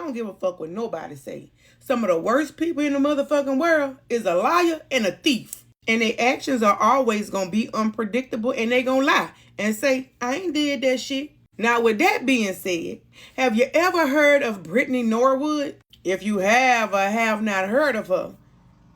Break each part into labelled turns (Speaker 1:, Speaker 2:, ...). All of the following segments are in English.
Speaker 1: don't give a fuck what nobody say. Some of the worst people in the motherfucking world is a liar and a thief. And their actions are always going to be unpredictable, and they going to lie and say, I ain't did that shit. Now, with that being said, have you ever heard of Brittany Norwood? If you have or have not heard of her,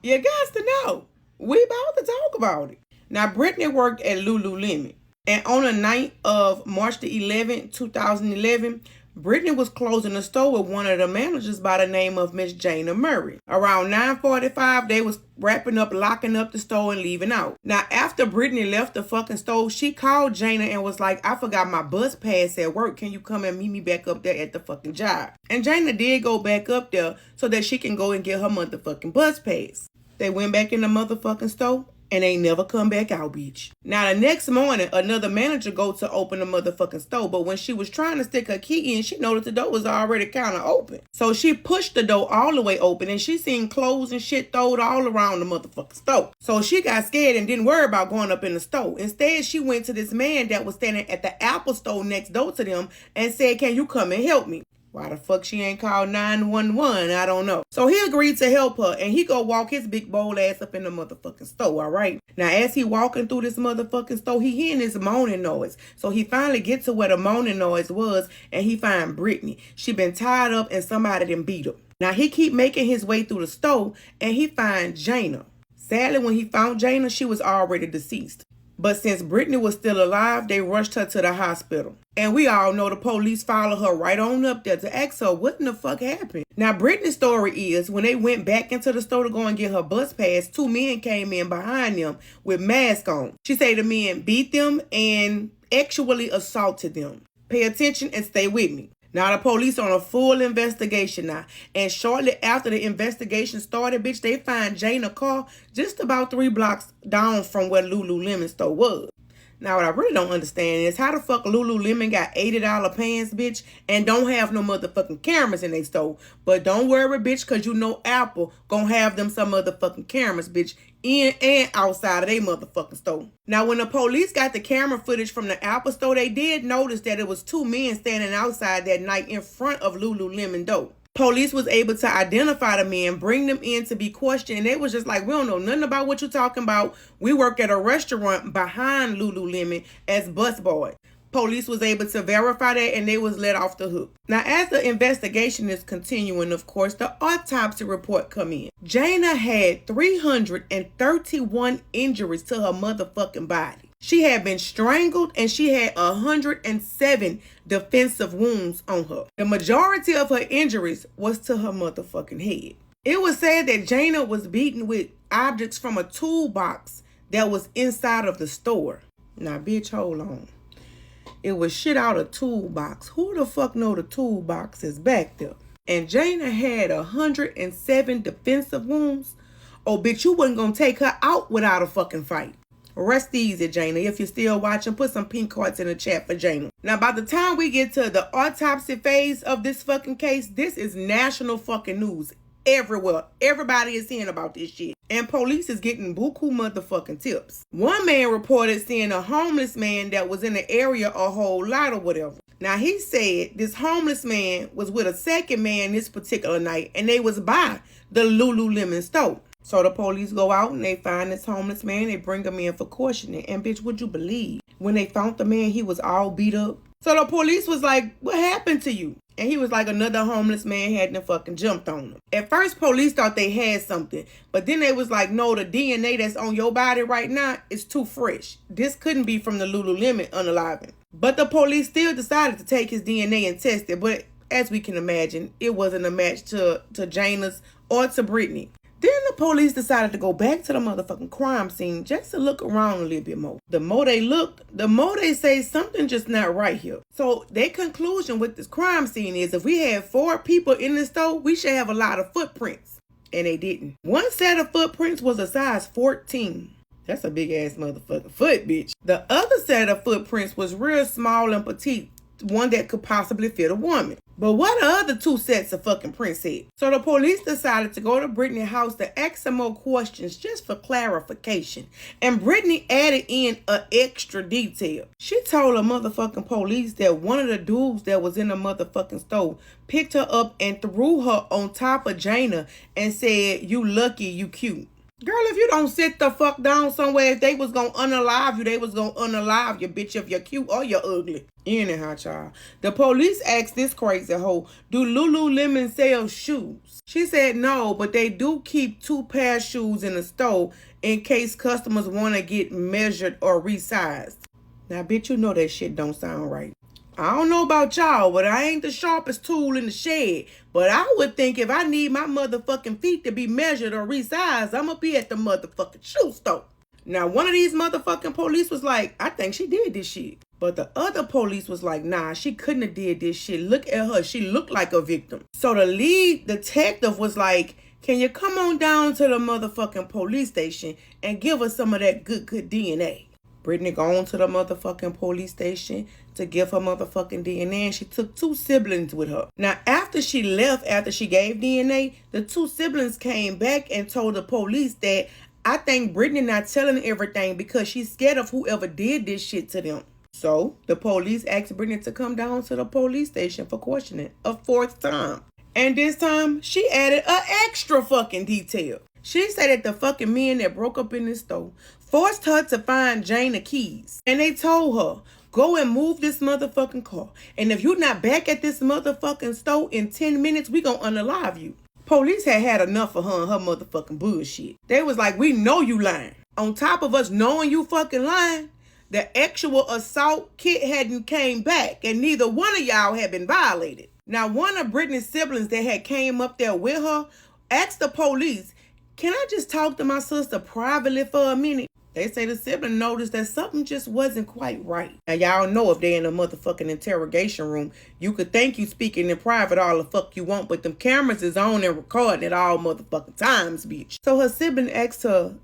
Speaker 1: you got to know. We about to talk about it. Now, Brittany worked at Lululemon. And on the night of March the 11th, 2011, Brittany was closing the store with one of the managers by the name of Miss Jana Murray. Around 9:45, they was wrapping up, locking up the store and leaving out. Now, after Brittany left the fucking store, she called Jana and was like, I forgot my bus pass at work. Can you come and meet me back up there at the fucking job? And Jana did go back up there so that she can go and get her motherfucking bus pass. They went back in the motherfucking store and they never come back out, bitch. Now, the next morning, another manager go to open the motherfucking store, but when she was trying to stick her key in, she noticed the door was already kind of open. So she pushed the door all the way open, and she seen clothes and shit thrown all around the motherfucking store. So she got scared and didn't worry about going up in the store. Instead, she went to this man that was standing at the Apple store next door to them and said, can you come and help me? Why the fuck she ain't called 911? I don't know. So he agreed to help her, and he go walk his big bold ass up in the motherfucking store, all right? Now, as he walking through this motherfucking store, he hearing this moaning noise. So he finally gets to where the moaning noise was, and he find Brittany. She been tied up, and somebody done beat her. Now, he keep making his way through the store, and he find Jana. Sadly, when he found Jana, she was already deceased. But since Brittany was still alive, they rushed her to the hospital. And we all know the police followed her right on up there to ask her what in the fuck happened. Now, Brittany's story is when they went back into the store to go and get her bus pass, two men came in behind them with masks on. She said the men beat them and actually assaulted them. Pay attention and stay with me. Now, the police on a full investigation now. And shortly after the investigation started, bitch, they find Jana's car just about 3 blocks down from where Lululemon store was. Now, what I really don't understand is how the fuck Lululemon got $80 pants, bitch, and don't have no motherfucking cameras in their store. But don't worry, bitch, because you know Apple gonna have them some motherfucking cameras, bitch, in and outside of their motherfucking store. Now, when the police got the camera footage from the Apple store, they did notice that it was 2 men standing outside that night in front of Lululemon door. Police was able to identify the men, bring them in to be questioned, and they was just like, we don't know nothing about what you're talking about. We work at a restaurant behind Lululemon as busboy. Police was able to verify that, and they was let off the hook. Now, as the investigation is continuing, of course, the autopsy report come in. Jana had 331 injuries to her motherfucking body. She had been strangled, and she had 107 defensive wounds on her. The majority of her injuries was to her motherfucking head. It was said that Jana was beaten with objects from a toolbox that was inside of the store. Now, bitch, hold on. It was shit out of toolbox. Who the fuck know the toolbox is back there? And Jana had 107 defensive wounds. Oh, bitch, you wasn't gonna take her out without a fucking fight. Rest easy, Jana. If you're still watching, put some pink hearts in the chat for Jana. Now, by the time we get to the autopsy phase of this fucking case, this is national fucking news everywhere. Everybody is hearing about this shit. And police is getting buku motherfucking tips. One man reported seeing a homeless man that was in the area a whole lot or whatever. Now, he said this homeless man was with a second man this particular night, and they was by the Lululemon store. So the police go out and they find this homeless man. They bring him in for questioning. And bitch, would you believe when they found the man, he was all beat up? So the police was like, what happened to you? And he was like, another homeless man hadn't fucking jumped on him. At first, police thought they had something. But then they was like, no, the DNA that's on your body right now is too fresh. This couldn't be from the Lululemon Unalived. But the police still decided to take his DNA and test it. But as we can imagine, it wasn't a match to Jana's or to Brittany. Then the police decided to go back to the motherfucking crime scene just to look around a little bit more. The more they look, the more they say something just not right here. So their conclusion with this crime scene is if we had 4 people in the store, we should have a lot of footprints. And they didn't. One set of footprints was a size 14. That's a big ass motherfucking foot, bitch. The other set of footprints was real small and petite one that could possibly fit a woman. But what are the other 2 sets of fucking prints at? So the police decided to go to Brittany's house to ask some more questions just for clarification. And Brittany added in an extra detail. She told the motherfucking police that one of the dudes that was in the motherfucking store picked her up and threw her on top of Jana and said, "You lucky, you cute." Girl, if you don't sit the fuck down somewhere, if they was gonna unalive you, they was gonna unalive you, bitch, if you're cute or you're ugly. Anyhow, child. The police asked this crazy hoe, "Do Lululemon sell shoes?" She said no, but they do keep 2 pair of shoes in the store in case customers want to get measured or resized. Now, bitch, you know that shit don't sound right. I don't know about y'all, but I ain't the sharpest tool in the shed. But I would think if I need my motherfucking feet to be measured or resized, I'ma be at the motherfucking shoe store. Now, one of these motherfucking police was like, "I think she did this shit." But the other police was like, "Nah, she couldn't have did this shit. Look at her. She looked like a victim." So the lead detective was like, "Can you come on down to the motherfucking police station and give us some of that good DNA?" Brittany gone to the motherfucking police station to give her motherfucking DNA, and she took 2 siblings with her. Now, after she left, after she gave DNA, the 2 siblings came back and told the police that, "I think Brittany not telling everything because she's scared of whoever did this shit to them." So, the police asked Brittany to come down to the police station for questioning a 4th time. And this time, she added an extra fucking detail. She said that the fucking men that broke up in the store forced her to find Jana keys. And they told her, "Go and move this motherfucking car. And if you're not back at this motherfucking store in 10 minutes, we gonna unalive you." Police had enough of her and her motherfucking bullshit. They was like, "We know you lying. On top of us knowing you fucking lying, the actual assault kit hadn't came back and neither one of y'all had been violated." Now, one of Brittany's siblings that had came up there with her asked the police, "Can I just talk to my sister privately for a minute?" They say the sibling noticed that something just wasn't quite right. Now, y'all know if they're in a motherfucking interrogation room, you could think you speaking in private all the fuck you want, but them cameras is on and recording at all motherfucking times, bitch. So her sibling asked her,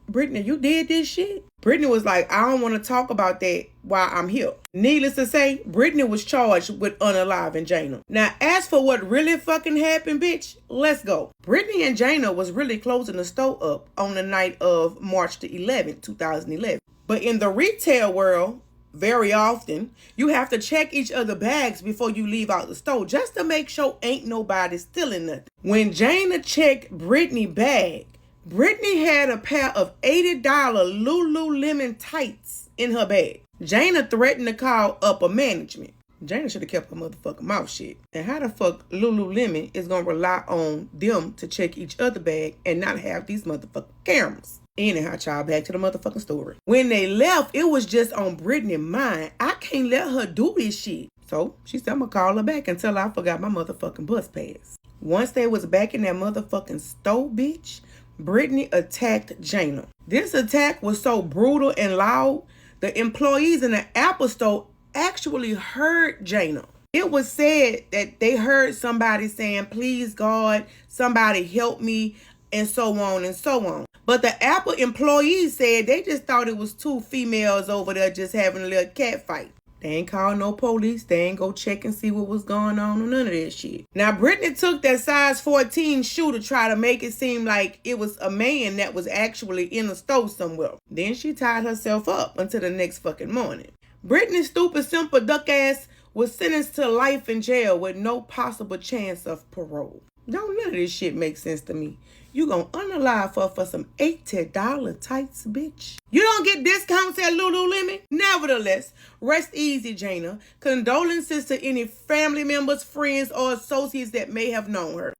Speaker 1: "Brittany, you did this shit?" Brittany was like, "I don't want to talk about that while I'm here." Needless to say, Brittany was charged with unaliving Jana. Now, as for what really fucking happened, bitch, let's go. Brittany and Jana was really closing the store up on the night of March the 11th, 2011. But in the retail world, very often, you have to check each other's bags before you leave out the store just to make sure ain't nobody stealing nothing. When Jana checked Brittany's bag, Brittany had a pair of $80 Lululemon tights in her bag. Jana threatened to call upper management. Jana should have kept her motherfucking mouth shut. And how the fuck Lululemon is going to rely on them to check each other bag and not have these motherfucking cameras? Anyhow, child, back to the motherfucking story. When they left, it was just on Brittany's mind. I can't let her do this shit. So she said, "I'm going to call her back until I forgot my motherfucking bus pass." Once they was back in that motherfucking store, bitch, Brittany attacked Jana. This attack was so brutal and loud, the employees in the Apple store actually heard Jana. It was said that they heard somebody saying, "Please God, somebody help me," and so on and so on. But the Apple employees said they just thought it was 2 females over there just having a little cat fight. They ain't call no police. They ain't go check and see what was going on or none of that shit. Now, Brittany took that size 14 shoe to try to make it seem like it was a man that was actually in a store somewhere. Then she tied herself up until the next fucking morning. Brittany's stupid, simple duck ass was sentenced to life in jail with no possible chance of parole. Don't none of this shit make sense to me. You gonna unalive her for some $80 tights, bitch. You don't get discounts at Lululemon? Nevertheless, rest easy, Jana. Condolences to any family members, friends, or associates that may have known her.